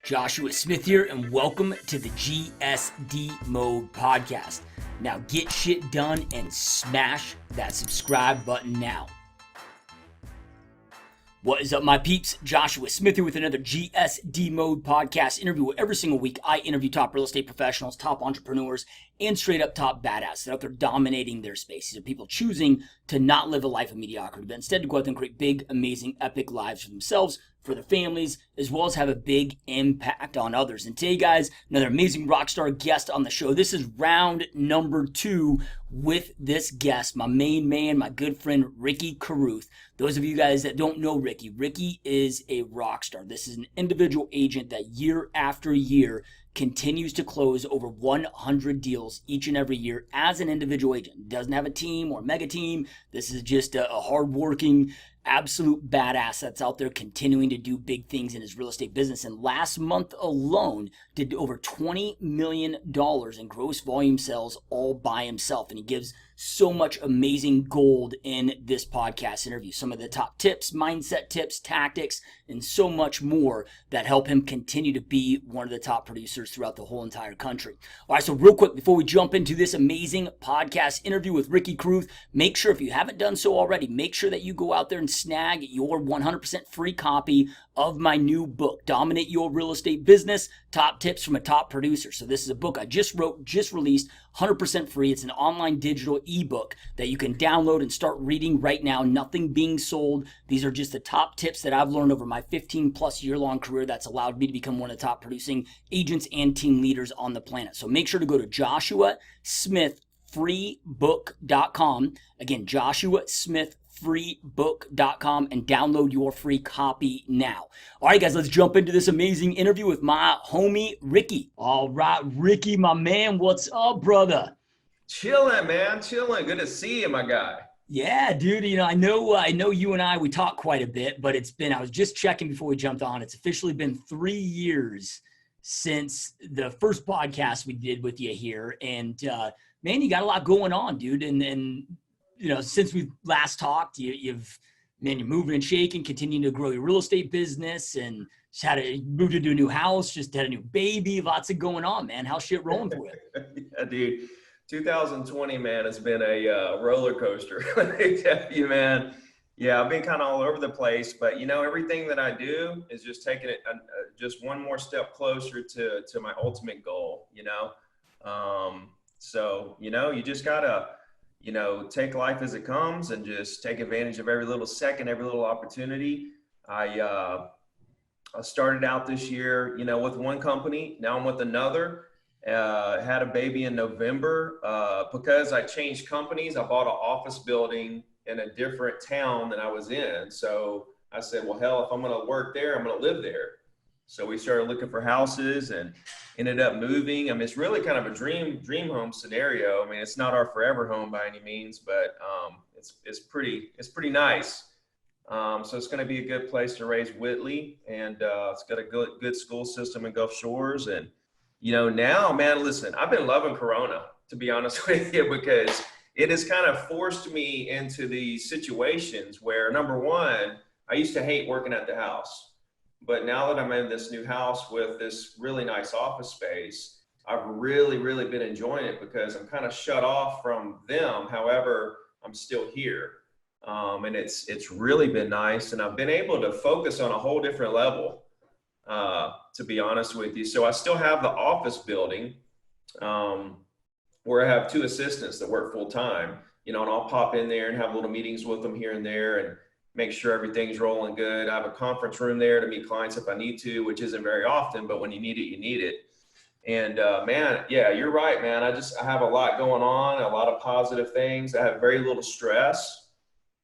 Joshua Smith here, and welcome to the GSD Mode Podcast. Now get shit done and smash that subscribe button now. What is up, my peeps? Joshua Smith here with another GSD Mode Podcast Interview, where every single week I interview top real estate professionals, top entrepreneurs, and straight up top badasses out there dominating their space. These are people choosing to not live a life of mediocrity, but instead to go out there and create big, amazing, epic lives for themselves, for their families, as well as have a big impact on others. And today, guys, another amazing rock star guest on the show. This is round number 2 with this guest, my main man, my good friend, Ricky Carruth. Those of you guys that don't know Ricky is a rock star. This is an individual agent that year after year continues to close over 100 deals each and every year as an individual agent. Doesn't have a team or mega team. This is just a hardworking, absolute badass that's out there continuing to do big things in his real estate business. And last month alone did over $20 million in gross volume sales all by himself. And he gives so much amazing gold in this podcast interview. Some of the top tips, mindset tips, tactics, and so much more that help him continue to be one of the top producers throughout the whole entire country. All right, so real quick, before we jump into this amazing podcast interview with Ricky Carruth, make sure, if you haven't done so already, make sure that you go out there and snag your 100% free copy of my new book, Dominate Your Real Estate Business, Top Tips from a Top Producer. So this is a book I just wrote, just released, 100% free. It's an online digital ebook that you can download and start reading right now. Nothing being sold. These are just the top tips that I've learned over my 15 plus year long career that's allowed me to become one of the top producing agents and team leaders on the planet. So make sure to go to joshuasmithfreebook.com. Again, joshuasmithfreebook.com, and download your free copy now. All right, guys, let's jump into this amazing interview with my homie, Ricky. All right, Ricky, my man, what's up, brother? Chilling, man, chilling. Good to see you, my guy. Yeah, dude, I know you and we talk quite a bit, but I was just checking before we jumped on. It's officially been 3 years since the first podcast we did with you here. And, man, you got a lot going on, dude. And since we last talked, you're moving and shaking, continuing to grow your real estate business, and just moved into a new house, just had a new baby, lots of going on, man. How's shit rolling for you? Yeah, dude. 2020, man, has been a roller coaster. Let me tell you, man. Yeah, I've been kind of all over the place, but everything that I do is just taking it just one more step closer to my ultimate goal. So you just gotta take life as it comes and just take advantage of every little second, every little opportunity. I started out this year, with one company. Now I'm with another. Had a baby in November. Because I changed companies, I bought an office building in a different town than I was in. So I said, well, hell, if I'm going to work there, I'm going to live there. So we started looking for houses and ended up moving. I mean, it's really kind of a dream home scenario. I mean, it's not our forever home by any means, but it's pretty nice. So it's going to be a good place to raise Whitley, and it's got a good school system in Gulf Shores. And now, man, listen, I've been loving Corona, to be honest with you, because it has kind of forced me into these situations where, number one, I used to hate working at the house. But now that I'm in this new house with this really nice office space, I've really, really been enjoying it because I'm kind of shut off from them. However, I'm still here. And it's really been nice. And I've been able to focus on a whole different level, to be honest with you. So I still have the office building where I have 2 assistants that work full time, and I'll pop in there and have little meetings with them here and there and make sure everything's rolling good. I have a conference room there to meet clients if I need to, which isn't very often, but when you need it, you need it. And man, yeah, you're right, man. I have a lot going on, a lot of positive things. I have very little stress.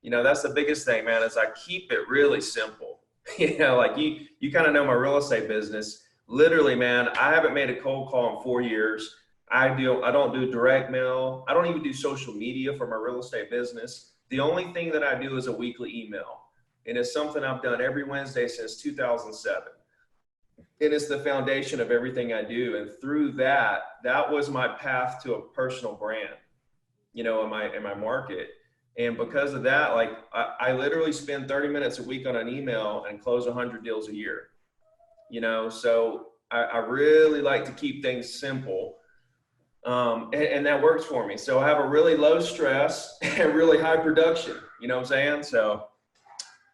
That's the biggest thing, man, is I keep it really simple. Like you kind of know my real estate business. Literally, man, I haven't made a cold call in 4 years. I don't do direct mail. I don't even do social media for my real estate business. The only thing that I do is a weekly email. And it's something I've done every Wednesday since 2007. And it's the foundation of everything I do. And through that was my path to a personal brand, in my market. And because of that, I literally spend 30 minutes a week on an email and close 100 deals a year. So I really like to keep things simple. And that works for me. So I have a really low stress and really high production, you know what I'm saying? So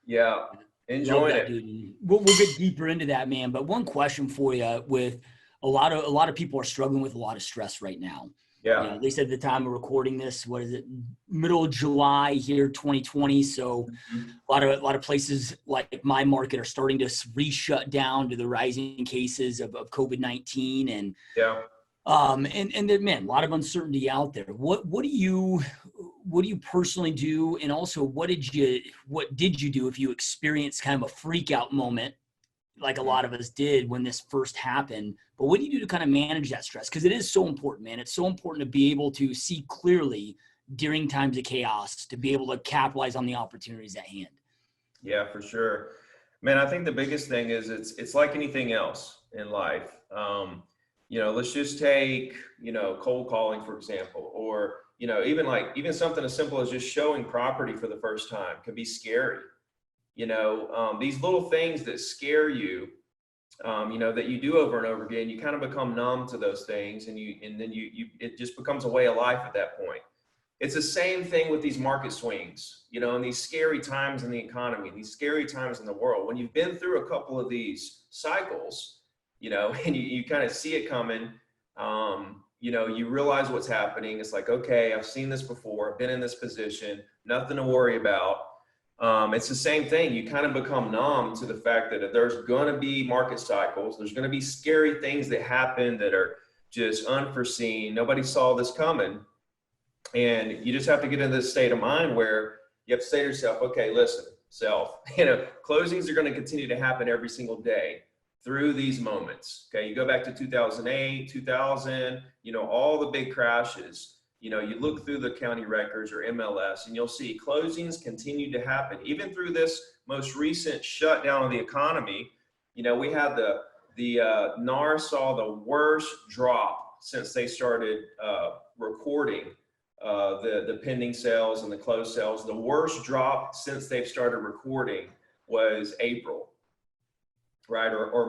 yeah, Love enjoying that, it. dude. We'll get deeper into that, man. But one question for you: with a lot of people are struggling with a lot of stress right now. Yeah. At least at the time of recording this, what is it? Middle of July here, 2020. So Mhm. a lot of places like my market are starting to re-shut down to the rising cases of COVID-19 Yeah. and then, man, a lot of uncertainty out there. What do you personally do, and also what did you do if you experienced kind of a freak out moment like a lot of us did when this first happened? But what do you do to kind of manage that stress? Because it is so important, man. It's so important to be able to see clearly during times of chaos, to be able to capitalize on the opportunities at hand. Yeah, for sure. Man, I think the biggest thing is it's like anything else in life. Let's just take, cold calling, for example, or, even something as simple as just showing property for the first time can be scary. These little things that scare you, that you do over and over again, you kind of become numb to those things, and then it just becomes a way of life at that point. It's the same thing with these market swings, and these scary times in the economy, these scary times in the world. When you've been through a couple of these cycles, and you kind of see it coming, you realize what's happening. It's like, okay, I've seen this before, I've been in this position, nothing to worry about. It's the same thing. You kind of become numb to the fact that there's going to be market cycles. There's going to be scary things that happen that are just unforeseen. Nobody saw this coming. And you just have to get into this state of mind where you have to say to yourself, okay, listen, self, closings are going to continue to happen every single day through these moments. Okay. You go back to 2008, 2000, all the big crashes, you look through the county records or MLS and you'll see closings continue to happen. Even through this most recent shutdown of the economy, we had the NAR saw the worst drop since they started recording the pending sales and the closed sales. The worst drop since they've started recording was April, right? Or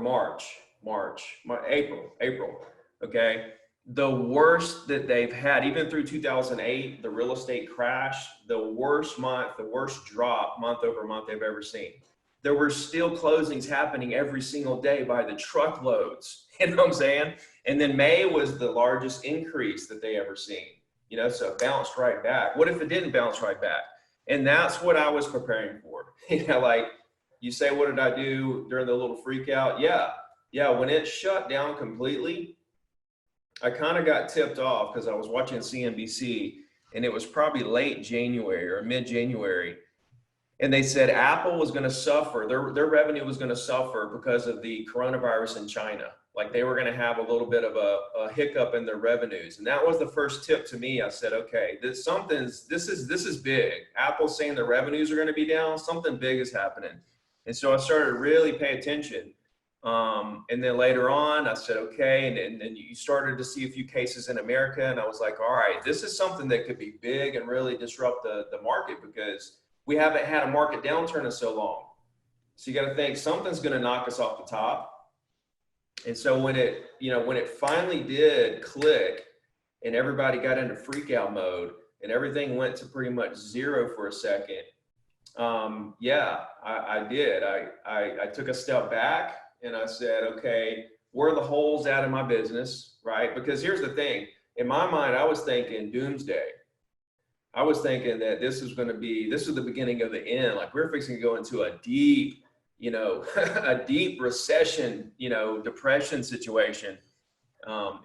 April. Okay. The worst that they've had, even through 2008, the real estate crash, the worst drop month over month they've ever seen. There were still closings happening every single day by the truckloads. You know what I'm saying? And then May was the largest increase that they ever seen. So it bounced right back. What if it didn't bounce right back? And that's what I was preparing for. Like you say, what did I do during the little freak out? Yeah. When it shut down completely, I kind of got tipped off because I was watching CNBC and it was probably late January or mid-January. And they said Apple was going to suffer. Their revenue was going to suffer because of the coronavirus in China. Like they were going to have a little bit of a hiccup in their revenues. And that was the first tip to me. I said, okay, this is big. Apple's saying the revenues are going to be down. Something big is happening. And so I started to really pay attention. And then later on, I said, okay. And then you started to see a few cases in America. And I was like, all right, this is something that could be big and really disrupt the market because we haven't had a market downturn in so long. So you got to think something's going to knock us off the top. And so when it finally did click and everybody got into freak out mode and everything went to pretty much zero for a second, I did. I took a step back and I said, okay, where are the holes out in my business, right? Because here's the thing. In my mind, I was thinking doomsday. I was thinking that this was the beginning of the end. Like we're fixing to go into a deep, a deep recession, depression situation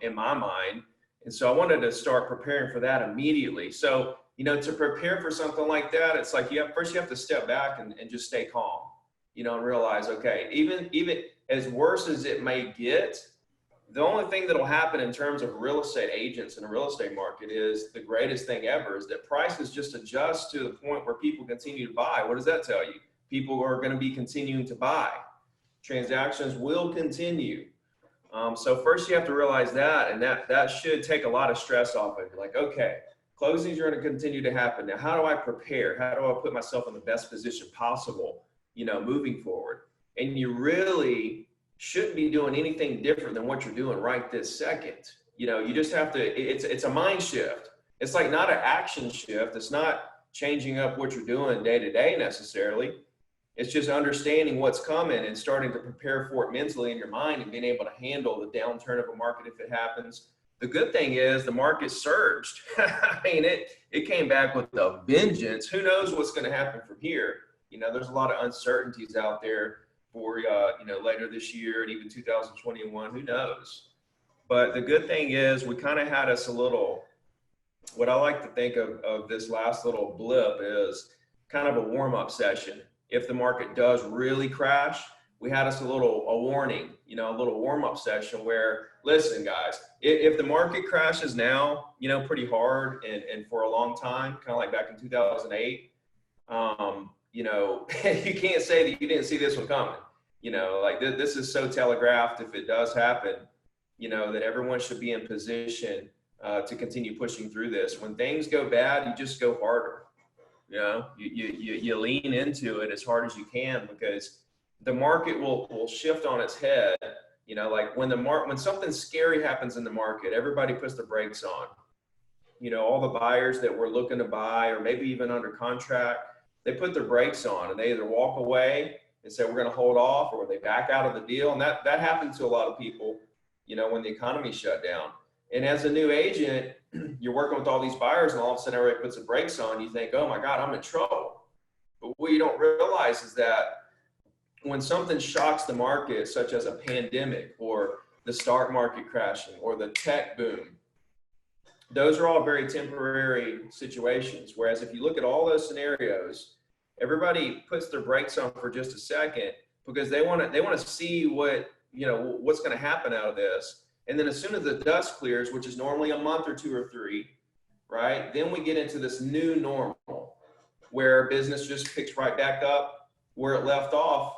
in my mind. And so I wanted to start preparing for that immediately. So, to prepare for something like that, it's like you have to step back and just stay calm, and realize, okay, even as worse as it may get, the only thing that'll happen in terms of real estate agents in the real estate market is the greatest thing ever is that prices just adjust to the point where people continue to buy. What does that tell you? People are going to be continuing to buy. Transactions will continue. So first you have to realize that, and that should take a lot of stress off of you. Like, okay, closings are going to continue to happen. Now, how do I prepare? How do I put myself in the best position possible, moving forward? And you really shouldn't be doing anything different than what you're doing right this second. You just have to, it's a mind shift. It's like not an action shift. It's not changing up what you're doing day to day necessarily. It's just understanding what's coming and starting to prepare for it mentally in your mind and being able to handle the downturn of a market if it happens. The good thing is the market surged. I mean, it came back with a vengeance. Who knows what's going to happen from here? There's a lot of uncertainties out there for, later this year and even 2021, who knows? But the good thing is we kind of had us a little, what I like to think of this last little blip is kind of a warm-up session. If the market does really crash, we had us a warning, a little warm-up session where, listen, guys, if the market crashes now, pretty hard and for a long time, kind of like back in 2008, you can't say that you didn't see this one coming. Like this is so telegraphed if it does happen, that everyone should be in position to continue pushing through this. When things go bad, you just go harder. You lean into it as hard as you can because the market will shift on its head. Like when something scary happens in the market, everybody puts the brakes on. All the buyers that were looking to buy or maybe even under contract, they put their brakes on and they either walk away and say, we're going to hold off, or they back out of the deal. And that happened to a lot of people, when the economy shut down. And as a new agent, you're working with all these buyers and all of a sudden everybody puts the brakes on. You think, oh my God, I'm in trouble. But what you don't realize is that when something shocks the market, such as a pandemic or the stock market crashing or the tech boom, those are all very temporary situations. Whereas if you look at all those scenarios, everybody puts their brakes on for just a second because they want to see what's going to happen out of this. And then as soon as the dust clears, which is normally a month or 2 or 3, right? Then we get into this new normal where business just picks right back up where it left off,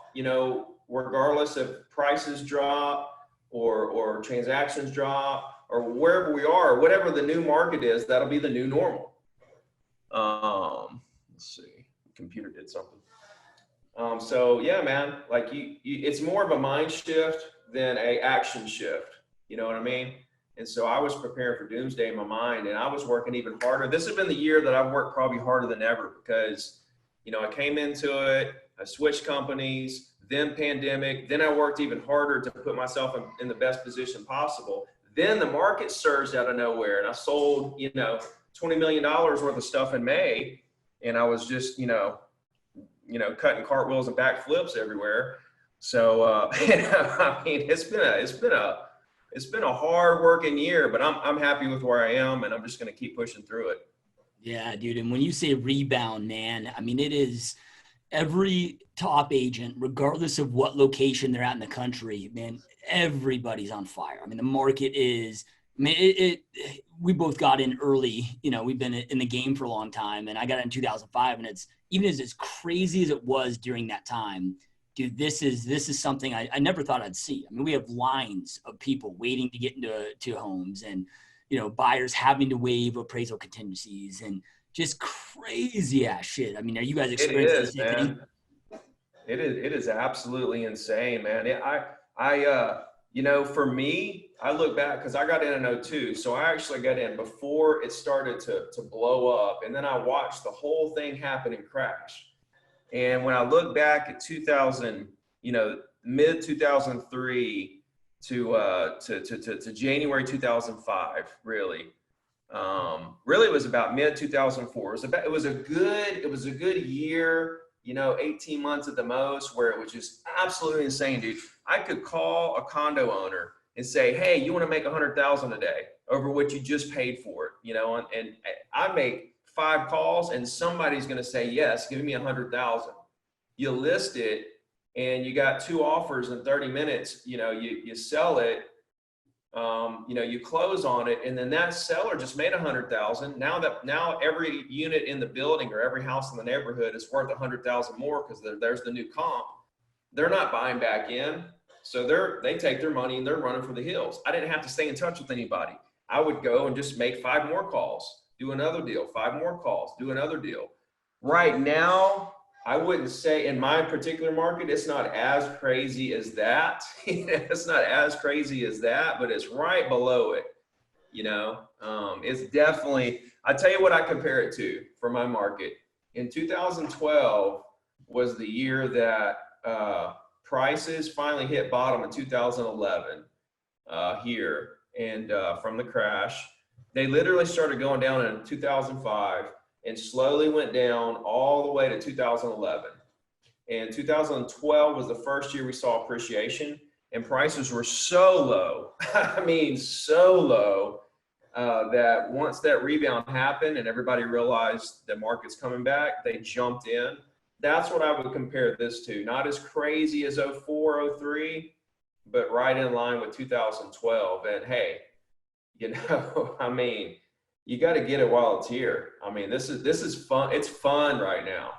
regardless if prices drop or transactions drop or wherever we are, whatever the new market is, that'll be the new normal. Let's see, the computer did something. So yeah, man, like it's more of a mind shift than a action shift. You know what I mean? And so I was preparing for doomsday in my mind and I was working even harder. This has been the year that I've worked probably harder than ever because, I came into it, I switched companies, then pandemic, then I worked even harder to put myself in the best position possible. Then the market surged out of nowhere and I sold, $20 million worth of stuff in May. And I was just, cutting cartwheels and backflips everywhere. So, I mean, it's been a hard working year, but I'm happy with where I am and I'm just going to keep pushing through it. Yeah, dude. And when you say rebound, man, I mean, it is every top agent, regardless of what location they're at in the country, man, everybody's on fire. I mean, the market is, I mean, we both got in early, we've been in the game for a long time and I got in 2005 and it's even as crazy as it was during that time, dude, this is something I never thought I'd see. I mean, we have lines of people waiting to get into homes and, buyers having to waive appraisal contingencies and just crazy ass shit. I mean, are you guys experiencing the same thing? It is absolutely insane, man. For me, I look back because I got in 2002. So I actually got in before it started to blow up. And then I watched the whole thing happen and crash. And when I look back at 2000, mid 2003 to January 2005, really it was about mid 2004. It was a good year, 18 months at the most, where it was just absolutely insane, dude. I could call a condo owner and say, hey, you want to make $100,000 a day over what you just paid for it, and I make 5 calls and somebody's going to say, yes, give me $100,000. You list it and you got 2 offers in 30 minutes, you sell it, you close on it. And then that seller just made $100,000. Now every unit in the building or every house in the neighborhood is worth $100,000 more because there's the new comp. They're not buying back in. So they take their money and they're running for the hills. I didn't have to stay in touch with anybody. I would go and just make 5 more calls, do another deal, 5 more calls, do another deal. Right now, I wouldn't say in my particular market, it's not as crazy as that. It's not as crazy as that, but it's right below it. It's definitely, I tell you what I compare it to for my market. In 2012 was the year that prices finally hit bottom in 2011 here. And from the crash, they literally started going down in 2005 and slowly went down all the way to 2011. And 2012 was the first year we saw appreciation, and prices were so low. I mean, so low that once that rebound happened and everybody realized the market's coming back, they jumped in. That's what I would compare this to. Not as crazy as 04, 03, but right in line with 2012. And hey, I mean, you got to get it while it's here. I mean, this is fun. It's fun right now.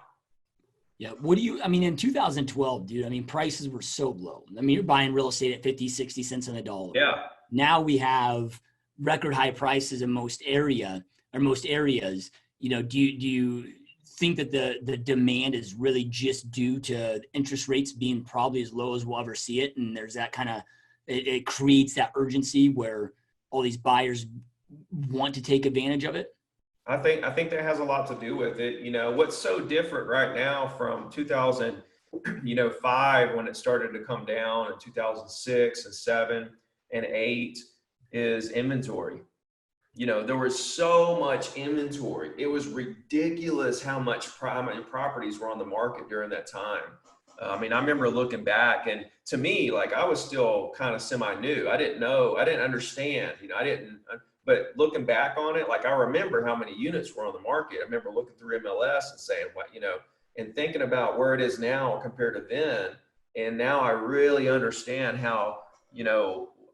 Yeah. In 2012, dude, I mean, prices were so low. I mean, you're buying real estate at 50, 60 cents on the dollar. Yeah. Now we have record high prices in most areas. Do you think that the demand is really just due to interest rates being probably as low as we'll ever see it? And there's that kind of, it creates that urgency where all these buyers want to take advantage of it? I think that has a lot to do with it. What's so different right now from 2005 when it started to come down in 2006 and 7 and 8 is inventory. There was so much inventory. It was ridiculous how much properties were on the market during that time. I remember looking back, and to me, like, I was still kind of semi-new. I didn't know, I didn't understand, but looking back on it, like, I remember how many units were on the market. I remember looking through MLS and saying, and thinking about where it is now compared to then. And now I really understand how,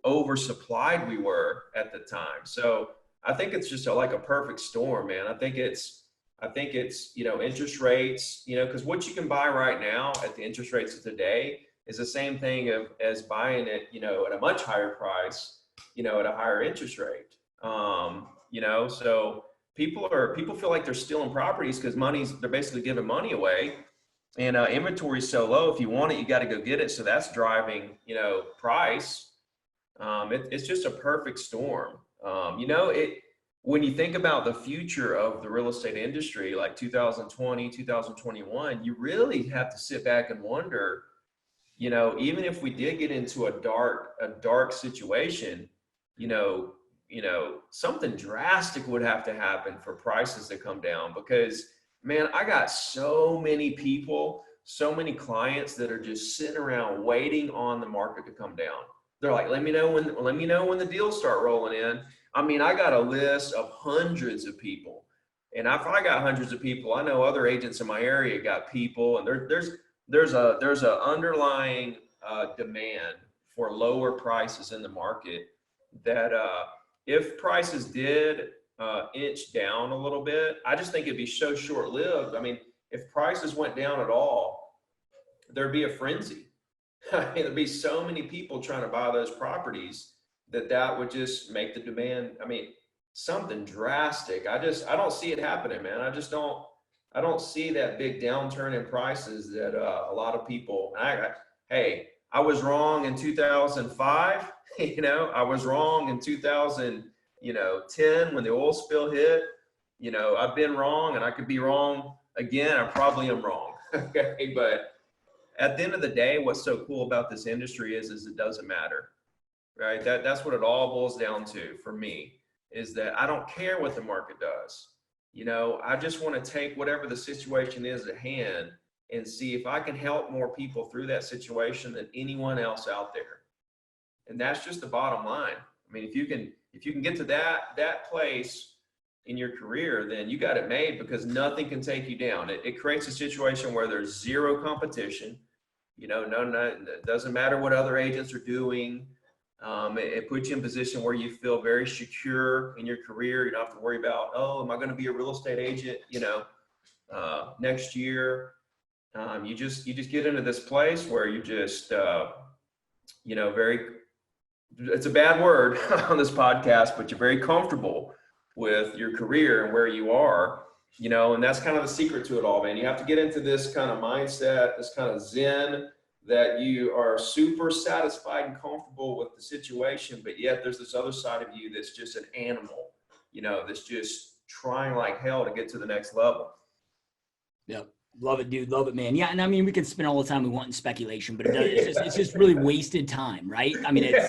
oversupplied we were at the time. So I think it's just like a perfect storm, man. I think it's, interest rates, because what you can buy right now at the interest rates of today is the same thing as buying it, at a much higher price, at a higher interest rate. So people feel like they're stealing properties because they're basically giving money away, and inventory is so low. If you want it, you got to go get it. So that's driving, price. It's just a perfect storm. When you think about the future of the real estate industry, like 2020, 2021, you really have to sit back and wonder, even if we did get into a dark situation, something drastic would have to happen for prices to come down. Because, man, I got so many people, so many clients that are just sitting around waiting on the market to come down. They're like, let me know when the deals start rolling in. I got a list of hundreds of people. And if I got hundreds of people, I know other agents in my area got people, and there's a underlying demand for lower prices in the market that if prices did inch down a little bit, I just think it'd be so short-lived. If prices went down at all, there'd be a frenzy. There'd be so many people trying to buy those properties that would just make the demand, something drastic. I don't see it happening, man. I don't see that big downturn in prices that a lot of people, I was wrong in 2005. I was wrong in 2010 when the oil spill hit. I've been wrong, and I could be wrong again. I probably am wrong. Okay. But at the end of the day, what's so cool about this industry is it doesn't matter, right? That's what it all boils down to for me, is that I don't care what the market does. I just want to take whatever the situation is at hand and see if I can help more people through that situation than anyone else out there. And that's just the bottom line. If you can get to that place in your career, then you got it made, because nothing can take you down. It creates a situation where there's zero competition. It doesn't matter what other agents are doing. It puts you in a position where you feel very secure in your career. You don't have to worry about, am I going to be a real estate agent, next year? You just get into this place where you just, it's a bad word on this podcast, but you're very comfortable with your career and where you are. And that's kind of the secret to it all, man. You have to get into this kind of mindset, this kind of zen, that you are super satisfied and comfortable with the situation, but yet there's this other side of you that's just an animal, that's just trying like hell to get to the next level. Yep. Love it, dude. Love it, man. Yeah. And I mean, we can spend all the time we want in speculation, but it's just really wasted time, right? I mean, it's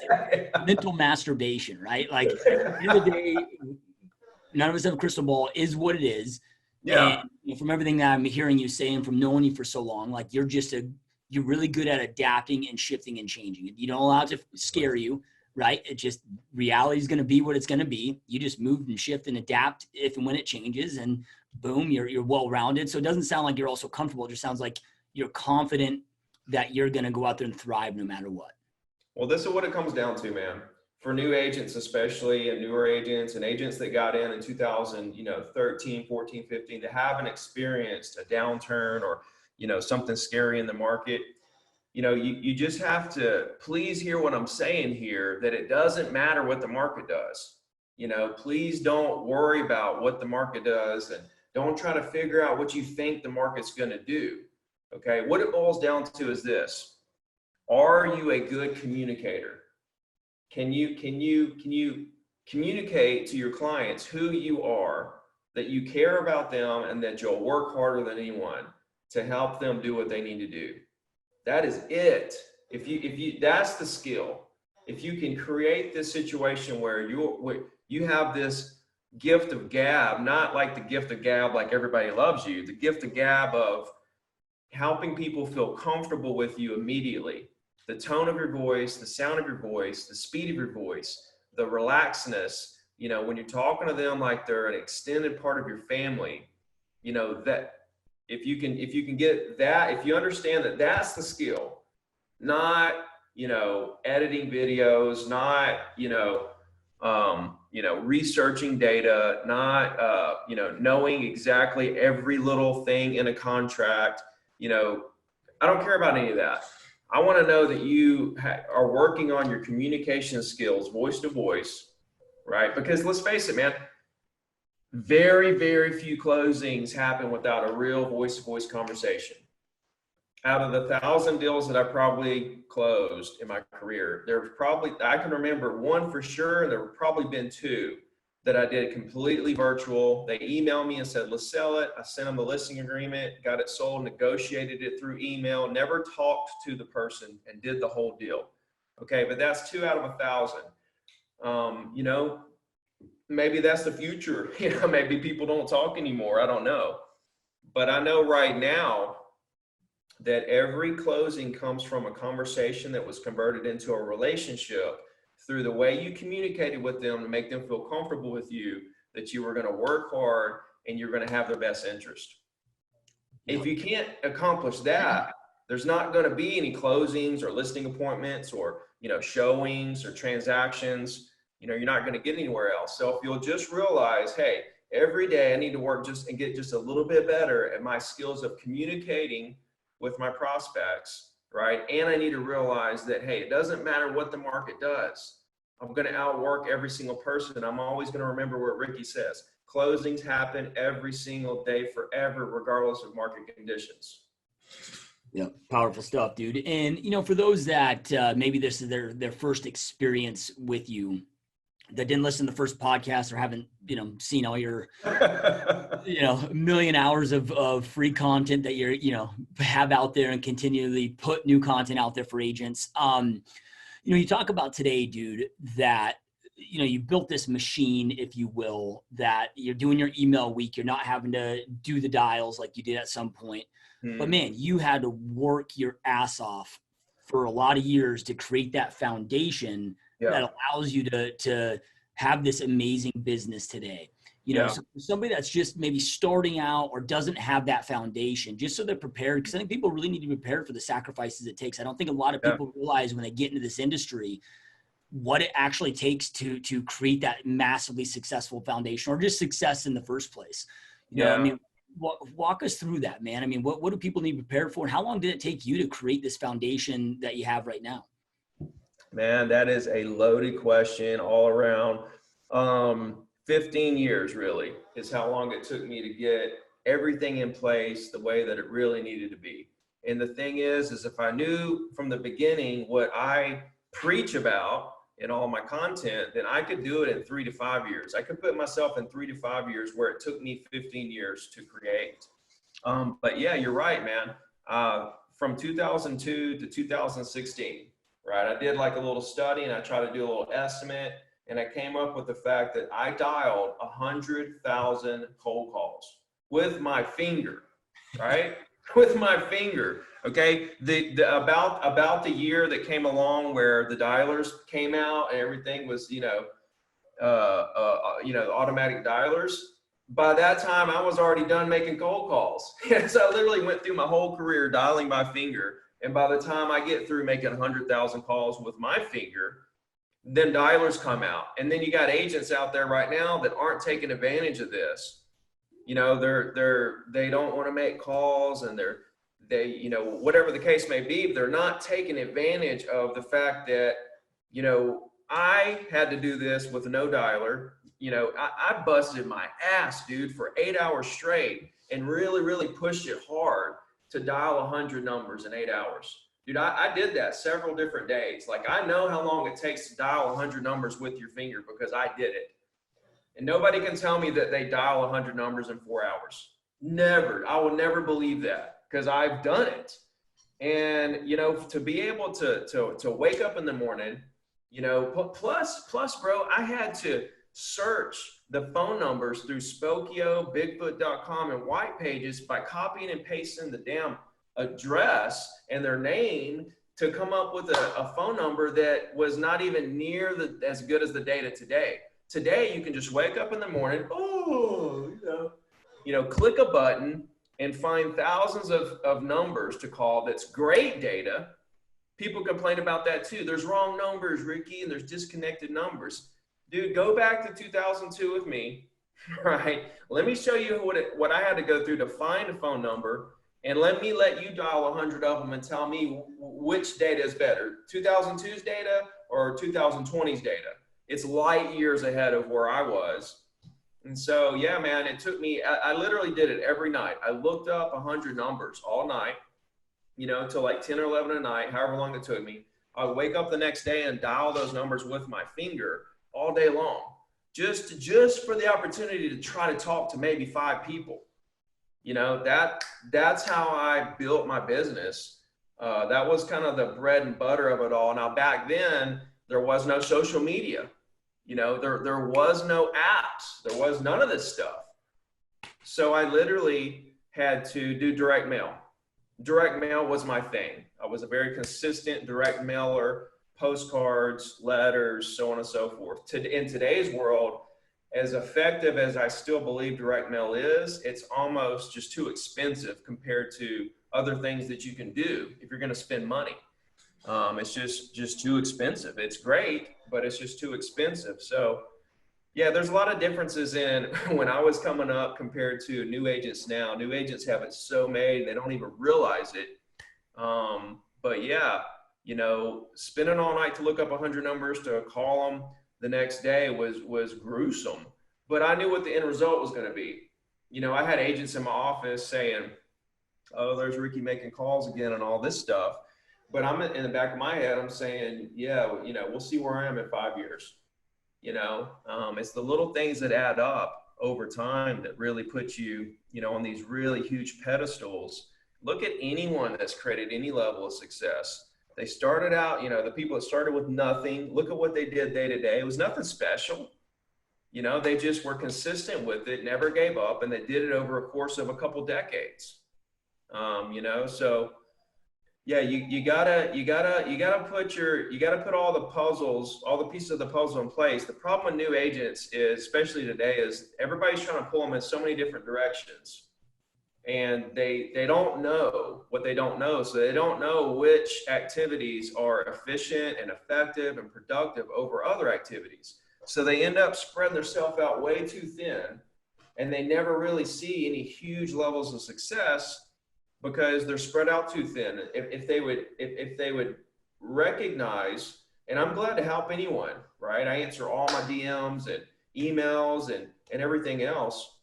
mental masturbation, right? Like at the end of the day, none of us have a crystal ball, is what it is. Yeah. And from everything that I'm hearing you say and from knowing you for so long, like you're really good at adapting and shifting and changing. You don't allow it to scare you, right? It just, reality is going to be what it's going to be. You just move and shift and adapt if and when it changes, and boom, you're well-rounded. So it doesn't sound like you're also comfortable. It just sounds like you're confident that you're going to go out there and thrive no matter what. Well, this is what it comes down to, man. For new agents, especially, and newer agents and agents that got in 2013, 14, 15, to haven't experienced a downturn or, something scary in the market, you just have to please hear what I'm saying here, that it doesn't matter what the market does. Please don't worry about what the market does, and don't try to figure out what you think the market's going to do. Okay. What it boils down to is this: are you a good communicator? Can you communicate to your clients who you are, that you care about them, and that you'll work harder than anyone to help them do what they need to do? That is it. If you that's the skill. If you can create this situation where you have this gift of gab, not like the gift of gab like everybody loves you, the gift of gab of helping people feel comfortable with you immediately. The tone of your voice, the sound of your voice, the speed of your voice, the relaxedness, when you're talking to them like they're an extended part of your family, that if you can get that, if you understand that that's the skill, not, editing videos, not, researching data, not, knowing exactly every little thing in a contract, I don't care about any of that. I want to know that you are working on your communication skills, voice to voice, right? Because let's face it, man, very, very few closings happen without a real voice to voice conversation. Out of the 1,000 deals that I probably closed in my career, I can remember one for sure. There have probably been two that I did completely virtual. They emailed me and said, let's sell it. I sent them the listing agreement, got it sold, negotiated it through email, never talked to the person, and did the whole deal. Okay, but that's 2 out of 1,000. Maybe that's the future. Maybe people don't talk anymore. I don't know. But I know right now that every closing comes from a conversation that was converted into a relationship through the way you communicated with them to make them feel comfortable with you, that you were going to work hard and you're going to have their best interest. If you can't accomplish that, there's not going to be any closings or listing appointments or, showings or transactions. You're not going to get anywhere else. So if you'll just realize, hey, every day I need to work and get just a little bit better at my skills of communicating with my prospects, right? And I need to realize that, hey, it doesn't matter what the market does. I'm going to outwork every single person. I'm always going to remember what Ricky says. Closings happen every single day forever, regardless of market conditions. Yeah, powerful stuff, dude. And, for those that maybe this is their first experience with you, that didn't listen to the first podcast or haven't, seen all your, million hours of free content that you're, have out there and continually put new content out there for agents. You talk about today, dude, that, you built this machine, if you will, that you're doing your email week. You're not having to do the dials like you did at some point. But man, you had to work your ass off for a lot of years to create that foundation that allows you to have this amazing business today. So somebody that's just maybe starting out or doesn't have that foundation, just so they're prepared, because I think people really need to be prepared for the sacrifices it takes. I don't think a lot of people realize when they get into this industry what it actually takes to create that massively successful foundation, or just success in the first place. Walk us through that, man. What do people need to prepare for, and how long did it take you to create this foundation that you have right now? Man, that is a loaded question all around. 15 years really is how long it took me to get everything in place the way that it really needed to be. And the thing is if I knew from the beginning what I preach about in all my content, then I could do it in 3 to 5 years. I could put myself in 3 to 5 years where it took me 15 years to create. But yeah, you're right, man. From 2002 to 2016, right? I did like a little study and I tried to do a little estimate, and I came up with the fact that I dialed 100,000 cold calls with my finger, right? With my finger. Okay. About the year that came along where the dialers came out and everything was, automatic dialers. By that time, I was already done making cold calls. So I literally went through my whole career dialing my finger. And by the time I get through making 100,000 calls with my finger, then dialers come out. And then you got agents out there right now that aren't taking advantage of this. They don't want to make calls, and they whatever the case may be, but they're not taking advantage of the fact that, I had to do this with no dialer. I busted my ass, dude, for 8 hours straight and really, really pushed it hard to dial 100 numbers in 8 hours. Dude, I did that several different days. Like, I know how long it takes to dial 100 numbers with your finger because I did it. And nobody can tell me that they dial 100 numbers in 4 hours. Never. I will never believe that because I've done it. And, to be able to wake up in the morning, plus, bro, I had to search the phone numbers through Spokio, Bigfoot.com, and White Pages by copying and pasting the damn address and their name to come up with a phone number that was not even near as good as the data today. Today, you can just wake up in the morning, click a button and find thousands of numbers to call. That's great data. People complain about that too. There's wrong numbers, Ricky, and there's disconnected numbers. Dude, go back to 2002 with me, right? Let me show you what I had to go through to find a phone number, and let you dial 100 of them and tell me which data is better, 2002's data or 2020's data. It's light years ahead of where I was. And so, yeah, man, it took me, I literally did it every night. I looked up 100 numbers all night, till like 10 or 11 at night, however long it took me. I would wake up the next day and dial those numbers with my finger all day long, just for the opportunity to try to talk to maybe 5 people. That's how I built my business. That was kind of the bread and butter of it all. Now, back then, there was no social media. There was no apps. There was none of this stuff. So I literally had to do direct mail. Direct mail was my thing. I was a very consistent direct mailer, postcards, letters, so on and so forth. In today's world, as effective as I still believe direct mail is, it's almost just too expensive compared to other things that you can do if you're going to spend money. It's just too expensive. It's great, but it's just too expensive. So yeah, there's a lot of differences in when I was coming up compared to new agents now. New agents have it so made, they don't even realize it. But yeah, spending all night to look up 100 numbers to call them the next day was gruesome. But I knew what the end result was going to be. I had agents in my office saying, "Oh, there's Ricky making calls again," and all this stuff. But I'm in the back of my head, I'm saying, yeah, we'll see where I am in 5 years. It's the little things that add up over time that really put you, on these really huge pedestals. Look at anyone that's created any level of success. They started out, the people that started with nothing, look at what they did day to day. It was nothing special. They just were consistent with it, never gave up, and they did it over a course of a couple decades. So yeah, you gotta put all the pieces of the puzzle in place. The problem with new agents is, especially today, is everybody's trying to pull them in so many different directions, and they don't know what they don't know. So they don't know which activities are efficient and effective and productive over other activities. So they end up spreading themselves out way too thin, and they never really see any huge levels of success because they're spread out too thin. If they would recognize, and I'm glad to help anyone, right? I answer all my DMs, and emails and everything else.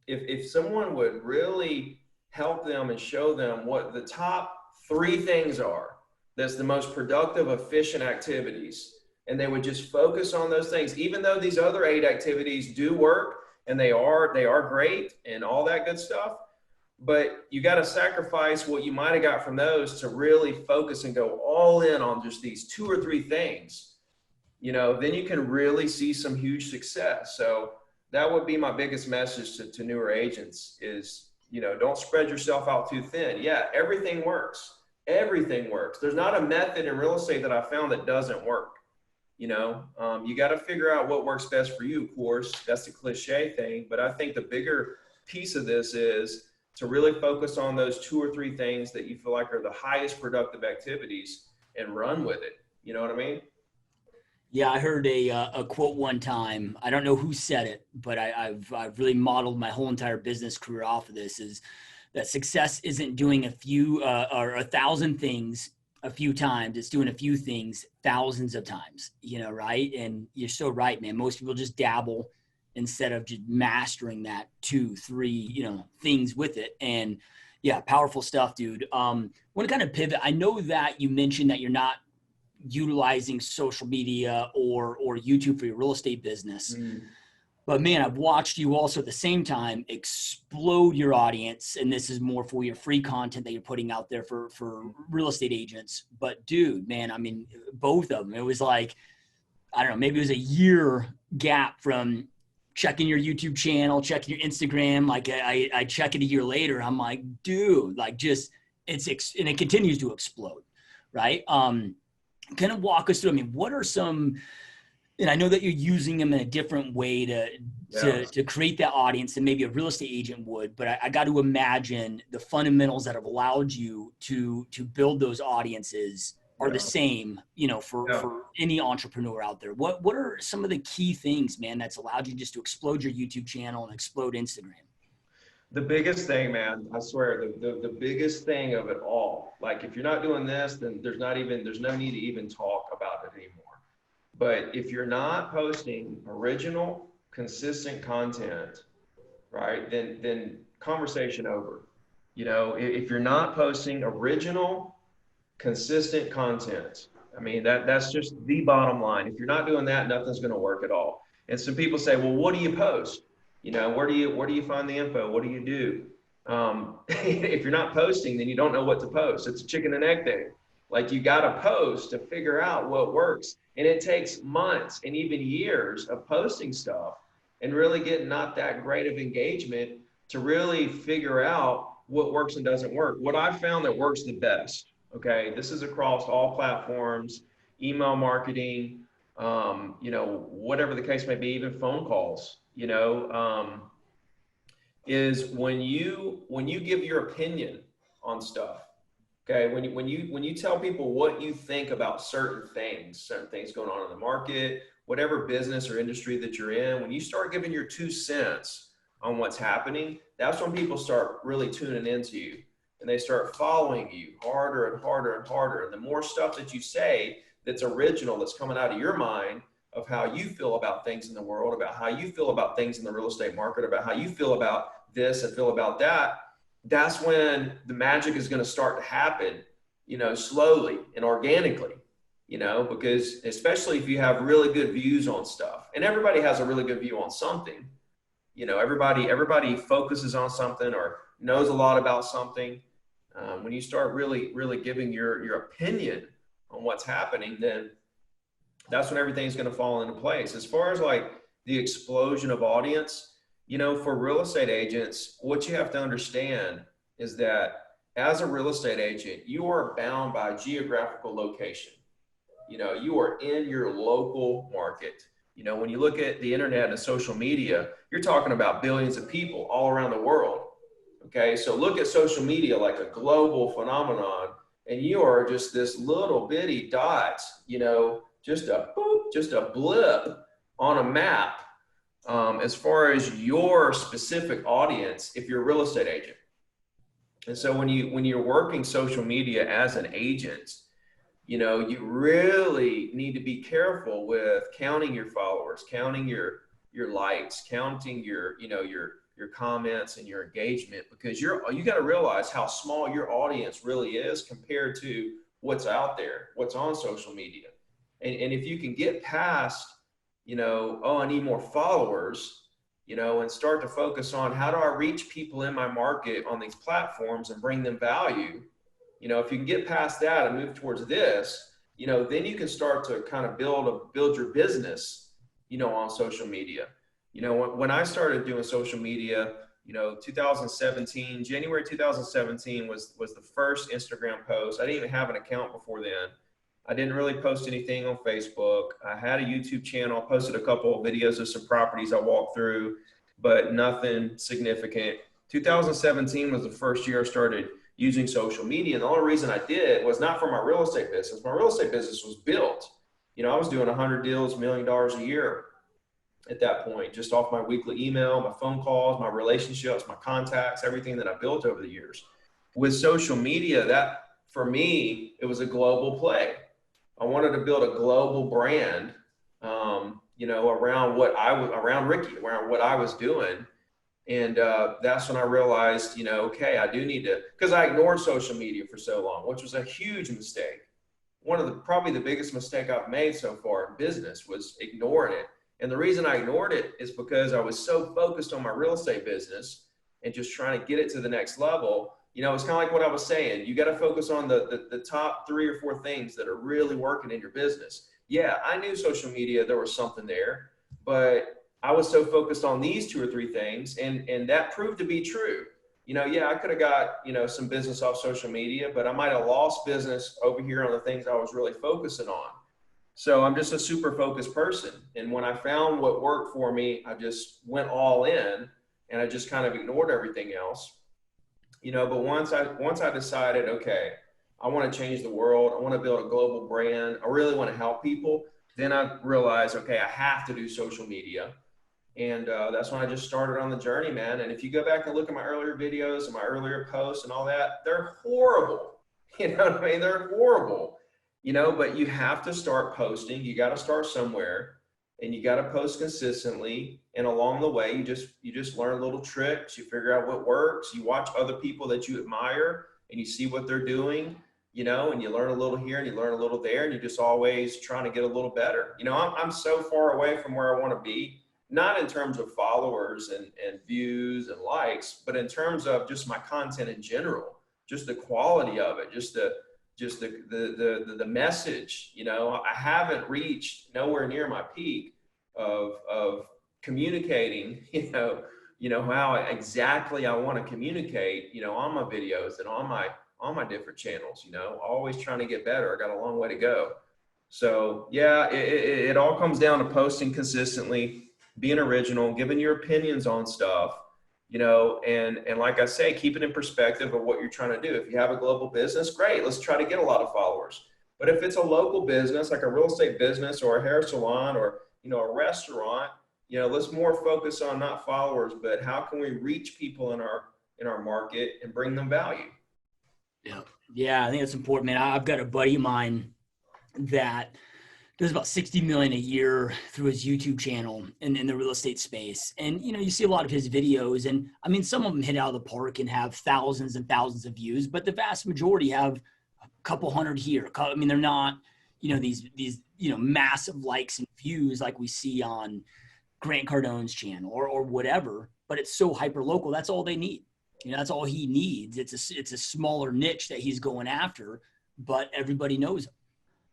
If someone would really help them and show them what the top 3 things are, that's the most productive, efficient activities, and they would just focus on those things, even though these other 8 activities do work and they are great and all that good stuff, but you got to sacrifice what you might have got from those to really focus and go all in on just these 2 or 3 things, then you can really see some huge success. So that would be my biggest message to newer agents is, don't spread yourself out too thin. Yeah, everything works. Everything works. There's not a method in real estate that I found that doesn't work. You got to figure out what works best for you, of course. That's the cliche thing. But I think the bigger piece of this is to really focus on those 2 or 3 things that you feel like are the highest productive activities and run with it. You know what I mean? Yeah, I heard a quote one time. I don't know who said it, but I've really modeled my whole entire business career off of this, is that success isn't doing a few or 1,000 things a few times. It's doing a few things thousands of times, right? And you're so right, man. Most people just dabble instead of just mastering that 2, 3, things with it. And yeah, powerful stuff, dude. Want to kind of pivot. I know that you mentioned that you're not utilizing social media or YouTube for your real estate business. But man, I've watched you also at the same time explode your audience. And this is more for your free content that you're putting out there for real estate agents. But dude, man, I mean, both of them, it was like, I don't know, maybe it was a year gap from checking your YouTube channel, checking your Instagram. Like I check it a year later. I'm like, dude, like just and it continues to explode. Right. Kind of walk us through. I mean, what are some, and I know that you're using them in a different way to create that audience than maybe a real estate agent would, but I got to imagine the fundamentals that have allowed you to build those audiences are the same, for any entrepreneur out there. What are some of the key things, man, that's allowed you just to explode your YouTube channel and explode Instagram? The biggest thing, man, I swear, the biggest thing of it all, like if you're not doing this, then there's no need to even talk about it anymore. But if you're not posting original, consistent content, right, then conversation over. If you're not posting original, consistent content, I mean, that's just the bottom line. If you're not doing that, nothing's going to work at all. And some people say, well, what do you post? Where do you find the info? What do you do? If you're not posting, then you don't know what to post. It's a chicken and egg thing. Like you got to post to figure out what works. And it takes months and even years of posting stuff and really getting not that great of engagement to really figure out what works and doesn't work. What I found that works the best, okay, this is across all platforms, email marketing, whatever the case may be, even phone calls, is when you give your opinion on stuff. Okay, when you tell people what you think about certain things going on in the market, whatever business or industry that you're in, when you start giving your 2 cents on what's happening, that's when people start really tuning into you and they start following you harder and harder and harder. And the more stuff that you say that's original, that's coming out of your mind of how you feel about things in the world, about how you feel about things in the real estate market, about how you feel about this and feel about that, that's when the magic is going to start to happen, slowly and organically, because especially if you have really good views on stuff, and everybody has a really good view on something, everybody focuses on something or knows a lot about something. When you start really, really giving your opinion on what's happening, then that's when everything's going to fall into place. As far as like the explosion of audience, for real estate agents, what you have to understand is that as a real estate agent, you are bound by geographical location. You are in your local market. When you look at the internet and social media, you're talking about billions of people all around the world. Okay, so look at social media like a global phenomenon, and you are just this little bitty dot, just a blip on a map. As far as your specific audience, if you're a real estate agent. And so when you're working social media as an agent, you really need to be careful with counting your followers, counting your your likes, counting your, you know, your comments and your engagement, because you got to realize how small your audience really is compared to what's out there, what's on social media. And if you can get past, you know, oh, I need more followers, you know, and start to focus on how do I reach people in my market on these platforms and bring them value. You know, if you can get past that and move towards this, you know, then you can start to kind of build your business, you know, on social media. You know, when I started doing social media, you know, 2017, January 2017 was the first Instagram post. I didn't even have an account before then. I didn't really post anything on Facebook. I had a YouTube channel, posted a couple of videos of some properties I walked through, but nothing significant. 2017 was the first year I started using social media. And the only reason I did was not for my real estate business. My real estate business was built. You know, I was doing 100 deals, $1 million a year at that point, just off my weekly email, my phone calls, my relationships, my contacts, everything that I built over the years. With social media, that for me, it was a global play. I wanted to build a global brand, you know, around Ricky, around what I was doing. And that's when I realized, you know, okay, I do need to, because I ignored social media for so long, which was a huge mistake. One of probably the biggest mistake I've made so far in business was ignoring it. And the reason I ignored it is because I was so focused on my real estate business and just trying to get it to the next level. You know, it's kind of like what I was saying. You got to focus on the top 3 or 4 things that are really working in your business. Yeah, I knew social media, there was something there, but I was so focused on these 2 or 3 things, and that proved to be true. You know, yeah, I could have got, you know, some business off social media, but I might have lost business over here on the things I was really focusing on. So I'm just a super focused person. And when I found what worked for me, I just went all in and I just kind of ignored everything else. You know, but once I decided, okay, I want to change the world. I want to build a global brand. I really want to help people. Then I realized, okay, I have to do social media. And that's when I just started on the journey, man. And if you go back and look at my earlier videos and my earlier posts and all that, they're horrible. You know what I mean? They're horrible. You know, but you have to start posting. You got to start somewhere, and you got to post consistently. And along the way, you just learn little tricks. You figure out what works. You watch other people that you admire, and you see what they're doing. You know, and you learn a little here and you learn a little there, and you're just always trying to get a little better. You know, I'm so far away from where I want to be, not in terms of followers and views and likes, but in terms of just my content in general, just the quality of it, just the message. You know, I haven't reached nowhere near my peak of communicating, you know how exactly I want to communicate, you know, on my videos and on my different channels, you know, always trying to get better. I got a long way to go. So yeah, it all comes down to posting consistently, being original, giving your opinions on stuff, you know, and like I say, keep it in perspective of what you're trying to do. If you have a global business, great, let's try to get a lot of followers. But if it's a local business, like a real estate business or a hair salon or, you know, a restaurant, you know, let's more focus on not followers, but how can we reach people in our market and bring them value? Yeah, I think that's important, man. I've got a buddy of mine that does about 60 million a year through his YouTube channel in the real estate space. And, you know, you see a lot of his videos, and I mean, some of them hit out of the park and have thousands and thousands of views, but the vast majority have a couple hundred here. I mean, they're not, you know, these, you know, massive likes and views like we see on Grant Cardone's channel or whatever, but it's so hyper local. That's all they need. You know, that's all he needs. It's a smaller niche that he's going after, but everybody knows him.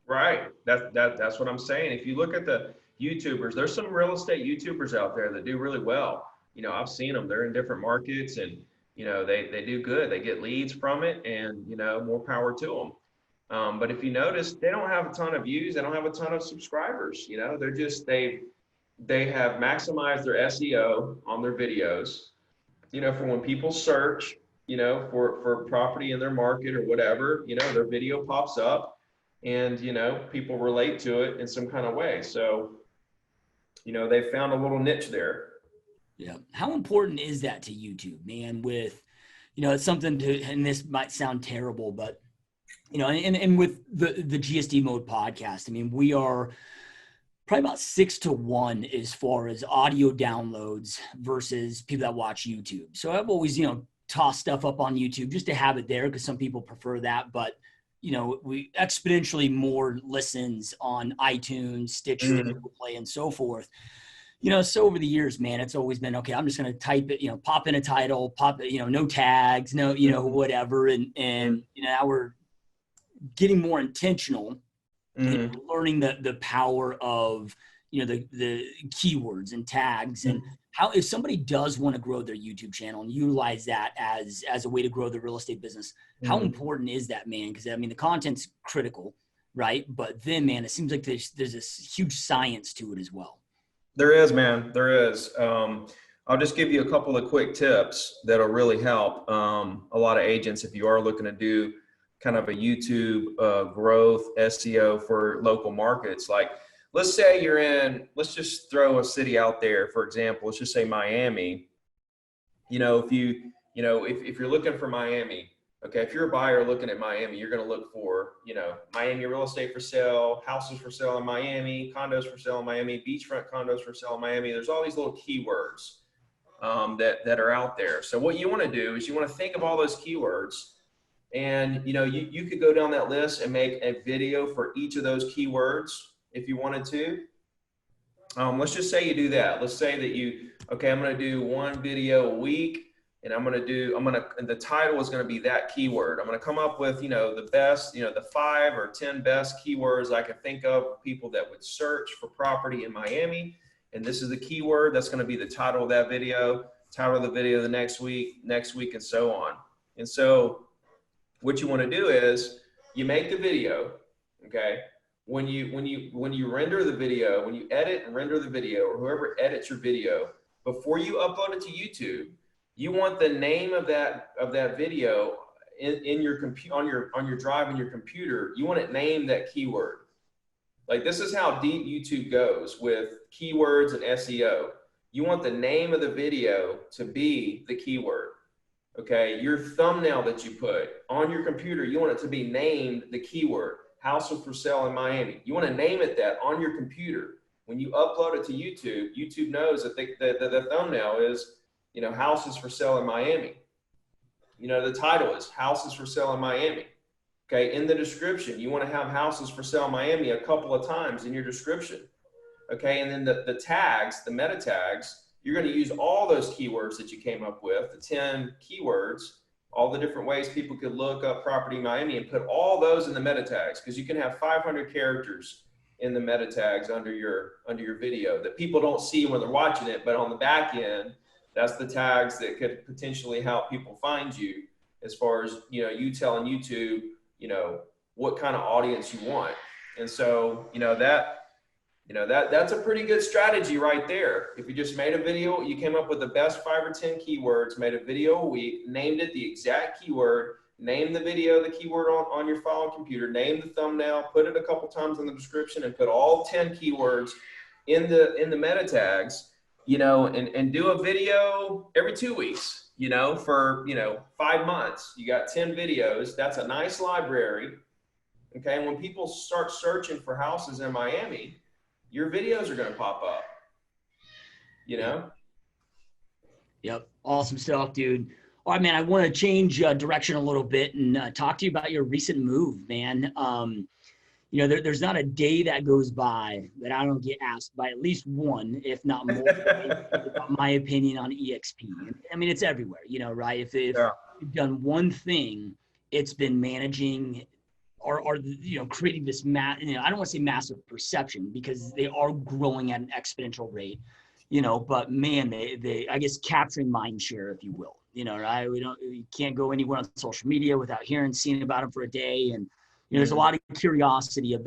Right. That's what I'm saying. If you look at the YouTubers, there's some real estate YouTubers out there that do really well. You know, I've seen them. They're in different markets, and, you know, they do good. They get leads from it, and, you know, more power to them. But if you notice, they don't have a ton of views. They don't have a ton of subscribers. You know, they're just, they have maximized their SEO on their videos, you know, for when people search, you know, for property in their market or whatever, you know, their video pops up. And, you know, people relate to it in some kind of way. So, you know, they found a little niche there. Yeah. How important is that to YouTube, man? With, you know, it's something to, and this might sound terrible, but, you know, and with the GSD Mode podcast, I mean, we are Probably about 6 to 1 as far as audio downloads versus people that watch YouTube. So I've always, tossed stuff up on YouTube just to have it there because some people prefer that. But, we exponentially more listens on iTunes, Stitcher, Google Play, and so forth. So over the years, man, it's always been, okay, I'm just going to type it, pop in a title, pop it, no tags, no, whatever. And now we're getting more intentional. Learning the power of the keywords and tags and how, if somebody does want to grow their YouTube channel and utilize that as a way to grow the real estate business, how important is that, man? Because the content's critical, right? But then, man, it seems like there's this huge science to it as well. There is, man. There is. I'll just give you a couple of quick tips that'll really help a lot of agents if you are looking to do kind of a YouTube growth SEO for local markets. Like, let's say you're in, let's just throw a city out there, for example, let's just say Miami. If you're looking for Miami, okay, if you're a buyer looking at Miami, you're going to look for, Miami real estate for sale, houses for sale in Miami, condos for sale in Miami, beachfront condos for sale in Miami. There's all these little keywords that are out there. So what you want to do is you want to think of all those keywords. And, you could go down that list and make a video for each of those keywords if you wanted to. Let's just say you do that. Let's say that I'm going to do one video a week, and the title is going to be that keyword. I'm going to come up with, the best, the 5 or 10 best keywords I could think of, people that would search for property in Miami. And this is the keyword. That's going to be the title of that video, title of the video the next week, and so on. And so what you want to do is you make the video, okay? When you render the video, when you edit and render the video, or whoever edits your video, before you upload it to YouTube, you want the name of that video in your on your drive in your computer. You want it named that keyword. Like, this is how deep YouTube goes with keywords and SEO. You want the name of the video to be the keyword. Okay, your thumbnail that you put on your computer, you want it to be named the keyword, house for sale in Miami. You want to name it that on your computer. When you upload it to YouTube, YouTube knows that the thumbnail is, houses for sale in Miami. The title is houses for sale in Miami. Okay, in the description, you want to have houses for sale in Miami a couple of times in your description. Okay, and then the tags, the meta tags, you're going to use all those keywords that you came up with, the 10 keywords, all the different ways people could look up property in Miami, and put all those in the meta tags, because you can have 500 characters in the meta tags under your video that people don't see when they're watching it, but on the back end, that's the tags that could potentially help people find you, as far as, you telling YouTube, what kind of audience you want. And so, that's a pretty good strategy right there. If you just made a video, you came up with the best 5 or 10 keywords, made a video a week, named it the exact keyword, named the video, the keyword on your file and computer, named the thumbnail, put it a couple times in the description, and put all 10 keywords in the meta tags, and do a video every 2 weeks, for, 5 months. You got 10 videos. That's a nice library. Okay. And when people start searching for houses in Miami, your videos are going to pop up, Yep. Awesome stuff, dude. All right, man, I want to change direction a little bit and talk to you about your recent move, man. There's not a day that goes by that I don't get asked by at least one, if not more, about my opinion on EXP. It's everywhere, right? If you've done one thing, it's been managing or creating this I don't want to say massive perception, because they are growing at an exponential rate, but man, they I guess capturing mind share, if you will, right? You can't go anywhere on social media without seeing about them for a day. And, there's a lot of curiosity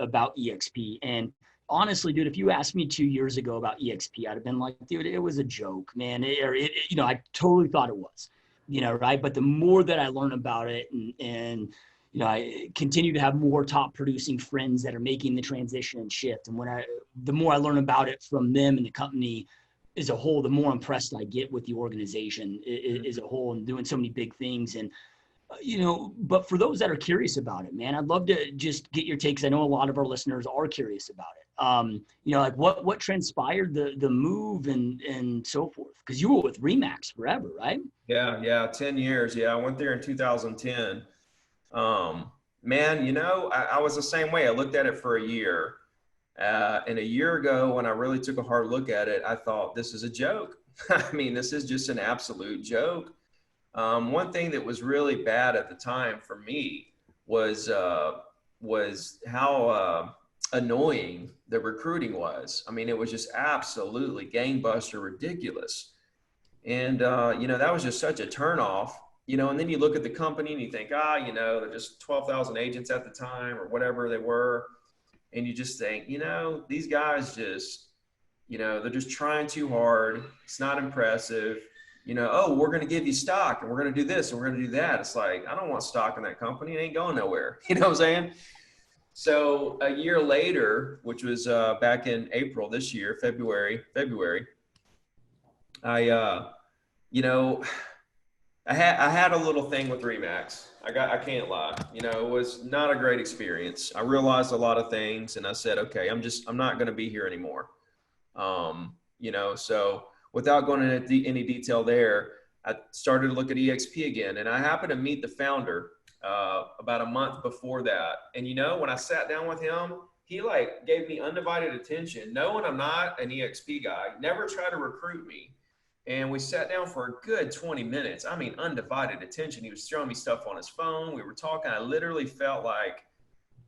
about EXP. And honestly, dude, if you asked me 2 years ago about EXP, I'd have been like, dude, it was a joke, man. I totally thought it was, right? But the more that I learn about it and I continue to have more top producing friends that are making the transition and shift. And the more I learn about it from them and the company as a whole, the more impressed I get with the organization as a whole, and doing so many big things. And But for those that are curious about it, man, I'd love to just get your take, because I know a lot of our listeners are curious about it. Like what transpired, the move and so forth, because you were with Remax forever, right? Yeah, 10 years. Yeah, I went there in 2010. Man, I was the same way. I looked at it for a year. And a year ago, when I really took a hard look at it, I thought, this is a joke. I mean, this is just an absolute joke. One thing that was really bad at the time for me was how annoying the recruiting was. I mean, it was just absolutely gangbuster ridiculous. And, that was just such a turnoff, and then you look at the company and you think, they're just 12,000 agents at the time or whatever they were. And you just think, these guys just, they're just trying too hard. It's not impressive. Oh, we're going to give you stock and we're going to do this and we're going to do that. It's like, I don't want stock in that company. It ain't going nowhere. You know what I'm saying? So a year later, which was back in April this year, February, I had a little thing with Remax. I can't lie. It was not a great experience. I realized a lot of things and I said, okay, I'm not going to be here anymore. So without going into any detail there, I started to look at EXP again, and I happened to meet the founder about a month before that. And when I sat down with him, he gave me undivided attention, knowing I'm not an EXP guy, never tried to recruit me. And we sat down for a good 20 minutes. I mean, undivided attention. He was throwing me stuff on his phone. We were talking. I literally felt like,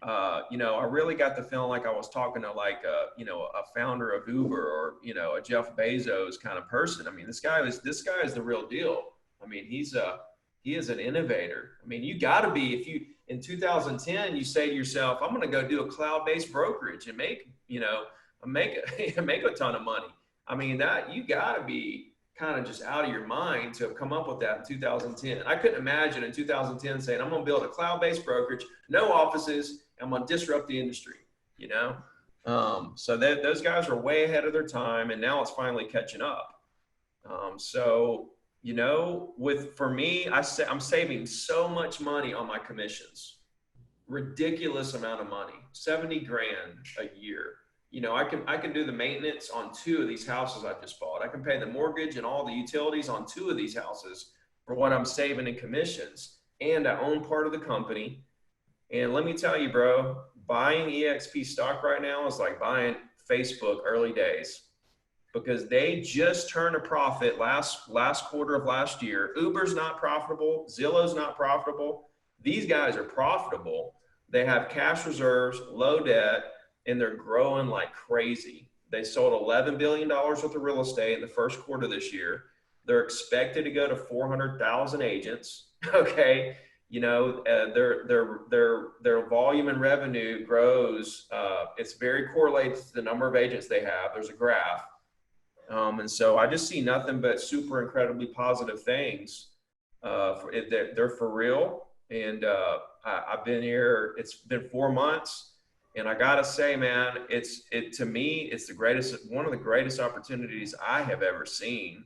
I really got the feeling like I was talking to a founder of Uber or, a Jeff Bezos kind of person. I mean, this guy is the real deal. I mean, he is an innovator. I mean, you got to be, in 2010, you say to yourself, I'm going to go do a cloud-based brokerage and make a ton of money. I mean, that you got to be kind of just out of your mind to have come up with that in 2010. I couldn't imagine in 2010 saying, I'm going to build a cloud-based brokerage, no offices, I'm going to disrupt the industry, So those guys are way ahead of their time, and now it's finally catching up. For me, I'm saving so much money on my commissions, ridiculous amount of money, 70 grand a year. I can do the maintenance on 2 of these houses I just bought. I can pay the mortgage and all the utilities on 2 of these houses for what I'm saving in commissions. And I own part of the company. And let me tell you, bro, buying EXP stock right now is like buying Facebook early days, because they just turned a profit last quarter of last year. Uber's not profitable. Zillow's not profitable. These guys are profitable. They have cash reserves, low debt, and they're growing like crazy. They sold $11 billion worth of real estate in the first quarter this year. They're expected to go to 400,000 agents. Okay. Their volume and revenue grows. It's very correlated to the number of agents they have. There's a graph. And so I just see nothing but super incredibly positive things. They're for real. And I've been here, it's been 4 months. And I gotta say, man, to me, it's one of the greatest opportunities I have ever seen,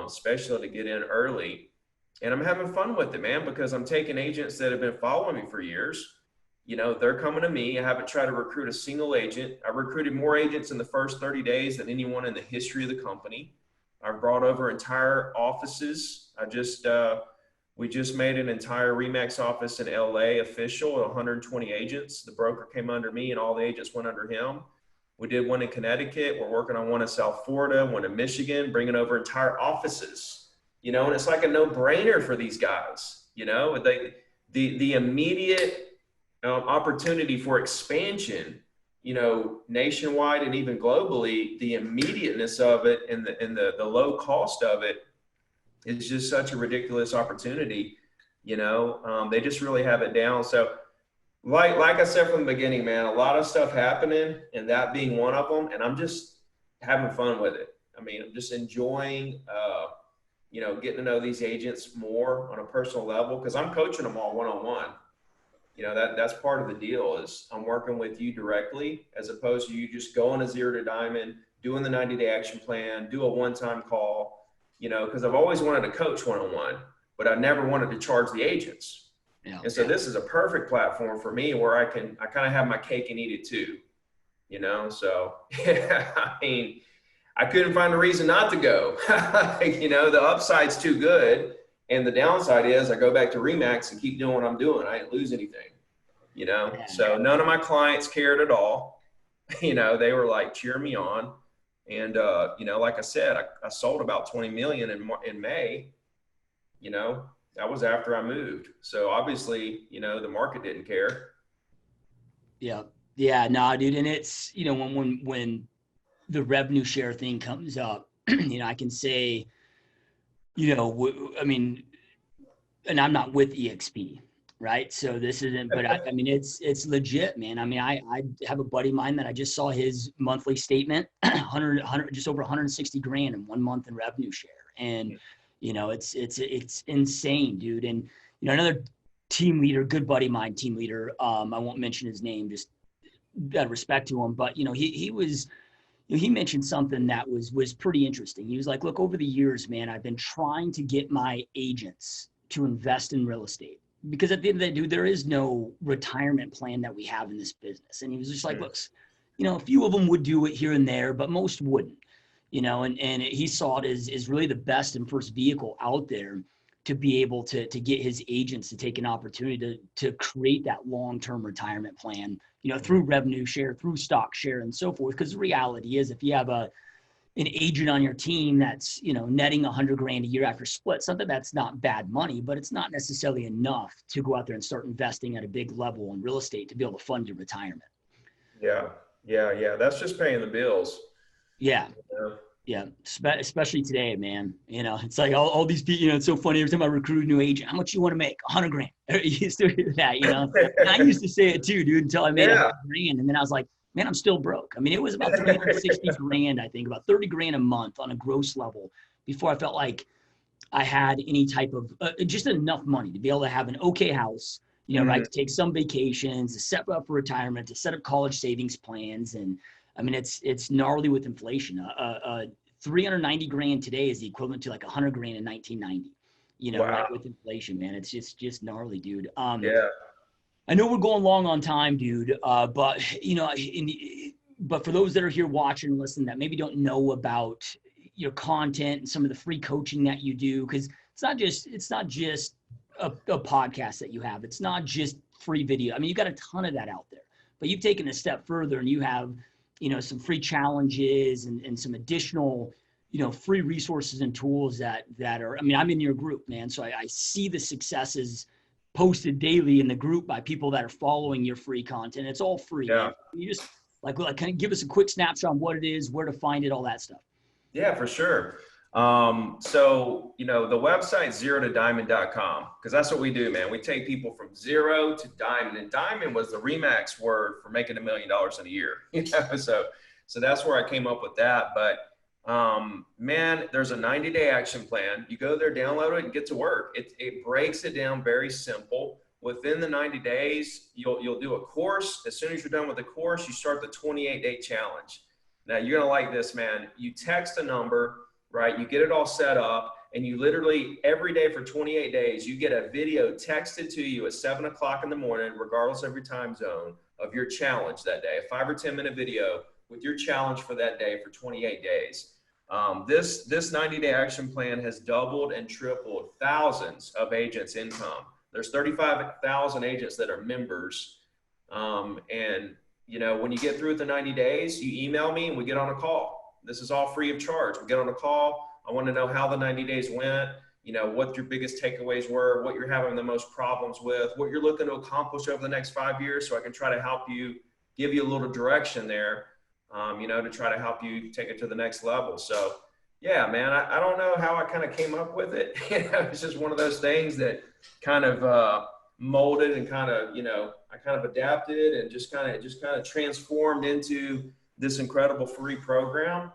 especially to get in early. And I'm having fun with it, man, because I'm taking agents that have been following me for years. They're coming to me. I haven't tried to recruit a single agent. I recruited more agents in the first 30 days than anyone in the history of the company. I've brought over entire offices. We just made an entire Remax office in LA official, 120 agents. The broker came under me and all the agents went under him. We did one in Connecticut. We're working on one in South Florida, one in Michigan, bringing over entire offices, and it's like a no-brainer for these guys. The immediate opportunity for expansion, nationwide and even globally, the immediateness of it and the low cost of it, it's just such a ridiculous opportunity. They just really have it down. So like I said from the beginning, man, a lot of stuff happening and that being one of them. And I'm just having fun with it. I mean, I'm just enjoying, getting to know these agents more on a personal level, because I'm coaching them all one-on-one. That's part of the deal, is I'm working with you directly, as opposed to you just going to 0 to diamond, doing the 90-day action plan, do a one-time call. Because I've always wanted to coach one-on-one. but I never wanted to charge the agents. Yeah. And so this is a perfect platform for me where I kind of have my cake and eat it too, you know? So yeah, I mean, I couldn't find a reason not to go. You know, the upside's too good. And the downside is I go back to Remax and keep doing what I'm doing. I didn't lose anything, you know? Yeah. So none of my clients cared at all. You know, they were like cheering me on. And, you know, like I said, I sold about 20 million in May. You know, that was after I moved. So obviously, you know, the market didn't care. Yeah. Yeah. No, dude. And it's, you know, when the revenue share thing comes up, you know, I can say, you know, I mean, and I'm not with EXP, right? So this isn't, but I mean, it's legit, man. I mean, I have a buddy of mine that I just saw his monthly statement, 100, just over 160 grand in 1 month in revenue share. And, you know, it's insane, dude. And, you know, another team leader, good buddy of mine, team leader, I won't mention his name, just out of respect to him, but, you know, he was, you know, he mentioned something that was pretty interesting. He was like, look, over the years, man, I've been trying to get my agents to invest in real estate, because at the end of the day, dude, there is no retirement plan that we have in this business. And he was just like, look, you know, a few of them would do it here and there, but most wouldn't, you know, and he saw it as really the best and first vehicle out there to be able to get his agents to take an opportunity to create that long-term retirement plan, you know, through revenue share, through stock share and so forth. Because the reality is, if you have an agent on your team that's, you know, netting 100 grand a year after split, something that's not bad money, but it's not necessarily enough to go out there and start investing at a big level in real estate to be able to fund your retirement. Yeah. That's just paying the bills. Yeah. Yeah. Especially today, man. You know, it's like all these people, you know, it's so funny. Every time I recruit a new agent, how much you want to make? 100 grand. You used to hear that, you know, and I used to say it too, dude, until I made 100 grand. And then I was like, man, I'm still broke. I mean, it was about 360 grand, I think, about 30 grand a month on a gross level before I felt like I had any type of just enough money to be able to have an okay house, you know, right, to take some vacations, to set up for retirement, to set up college savings plans. And I mean, it's gnarly with inflation. 390 grand today is the equivalent to like 100 grand in 1990, you know, right, with inflation, man. It's just gnarly, dude. I know we're going long on time, dude, but, you know, but for those that are here watching and listening that maybe don't know about your content and some of the free coaching that you do, because it's not just a podcast that you have. It's not just free video. I mean, you've got a ton of that out there, but you've taken a step further and you have, you know, some free challenges and some additional, you know, free resources and tools that are, I mean, I'm in your group, man. So I see the successes posted daily in the group by people that are following your free content. It's all free. Man. You just like kind of give us a quick snapshot on what it is, where to find it, all that stuff. Yeah, for sure. So, you know, the website zero-to-diamond.com, because that's what we do, man. We take people from zero to diamond, and diamond was the Remax word for making $1 million in a year. You know, so that's where I came up with that. But man, there's a 90-day action plan. You go there, download it, and get to work. It breaks it down very simple. Within the 90 days, you'll do a course. As soon as you're done with the course, you start the 28-day challenge. Now, you're going to like this, man. You text a number, right? You get it all set up, and you literally every day for 28 days, you get a video texted to you at 7 o'clock in the morning, regardless of your time zone, of your challenge that day, a 5 or 10 minute video with your challenge for that day for 28 days. This 90-day action plan has doubled and tripled thousands of agents' income. There's 35,000 agents that are members. And, you know, when you get through with the 90 days, you email me and we get on a call. This is all free of charge. We get on a call. I want to know how the 90 days went, you know, what your biggest takeaways were, what you're having the most problems with, what you're looking to accomplish over the next 5 years, so I can try to help you, give you a little direction there, you know, to try to help you take it to the next level. So, yeah, man, I don't know how I kind of came up with it. You know, it's just one of those things that kind of molded and kind of, you know, I kind of adapted and just kind of transformed into this incredible free program.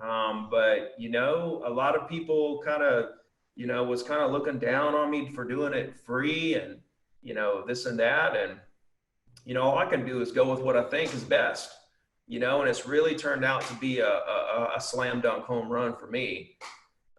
But, you know, a lot of people kind of, you know, was kind of looking down on me for doing it free and, you know, this and that. And, you know, all I can do is go with what I think is best, you know, and it's really turned out to be a slam dunk home run for me.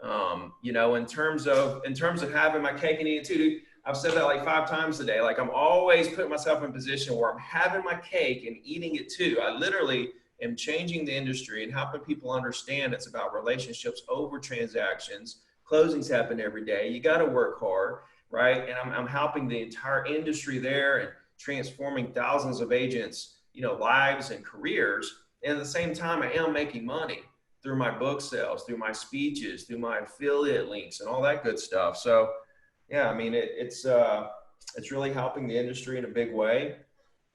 In terms of having my cake and eating it too, dude, I've said that like 5 times today. Like I'm always putting myself in a position where I'm having my cake and eating it too. I literally am changing the industry and helping people understand it's about relationships over transactions. Closings happen every day. You got to work hard, right? And I'm helping the entire industry there and transforming thousands of agents, lives and careers. And at the same time, I am making money through my book sales, through my speeches, through my affiliate links and all that good stuff. So yeah, I mean, it's really helping the industry in a big way.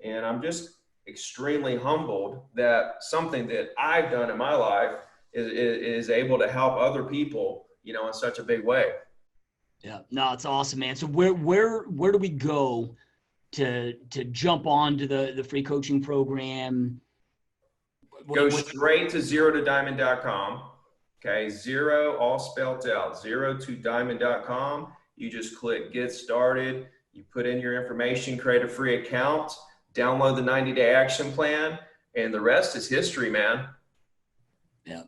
And I'm just extremely humbled that something that I've done in my life is able to help other people, in such a big way. Yeah, no, it's awesome, man. So where do we go to jump onto the free coaching program? Go straight to zero2diamond.com. Okay, zero all spelled out, zero2diamond.com. You just click get started. You put in your information, create a free account, download the 90-day action plan, and the rest is history, man. Yeah.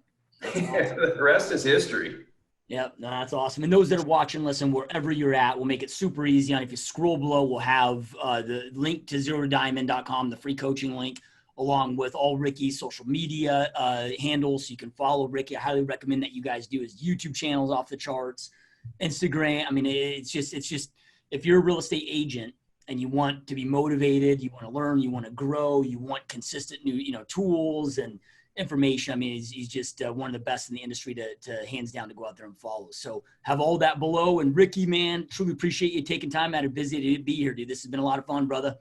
Awesome. The rest is history. Yep, no, that's awesome. And those that are watching, listen, wherever you're at, we'll make it super easy. And if you scroll below, we'll have the link to zero2diamond.com, the free coaching link, along with all Ricky's social media handles. So you can follow Ricky. I highly recommend that you guys do his YouTube channels off the charts, Instagram. I mean, it's just if you're a real estate agent and you want to be motivated, you want to learn, you want to grow, you want consistent new, tools and information. I mean, he's just one of the best in the industry to hands down to go out there and follow. So have all that below. And Ricky, man, truly appreciate you taking time out of busy to be here, dude. This has been a lot of fun, brother.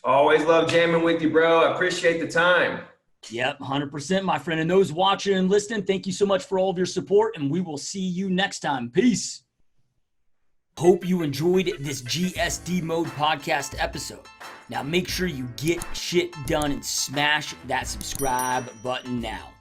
Always love jamming with you, bro. I appreciate the time. Yep, 100%, my friend. And those watching and listening, thank you so much for all of your support, and we will see you next time. Peace. Hope you enjoyed this GSD Mode podcast episode. Now make sure you get shit done and smash that subscribe button now.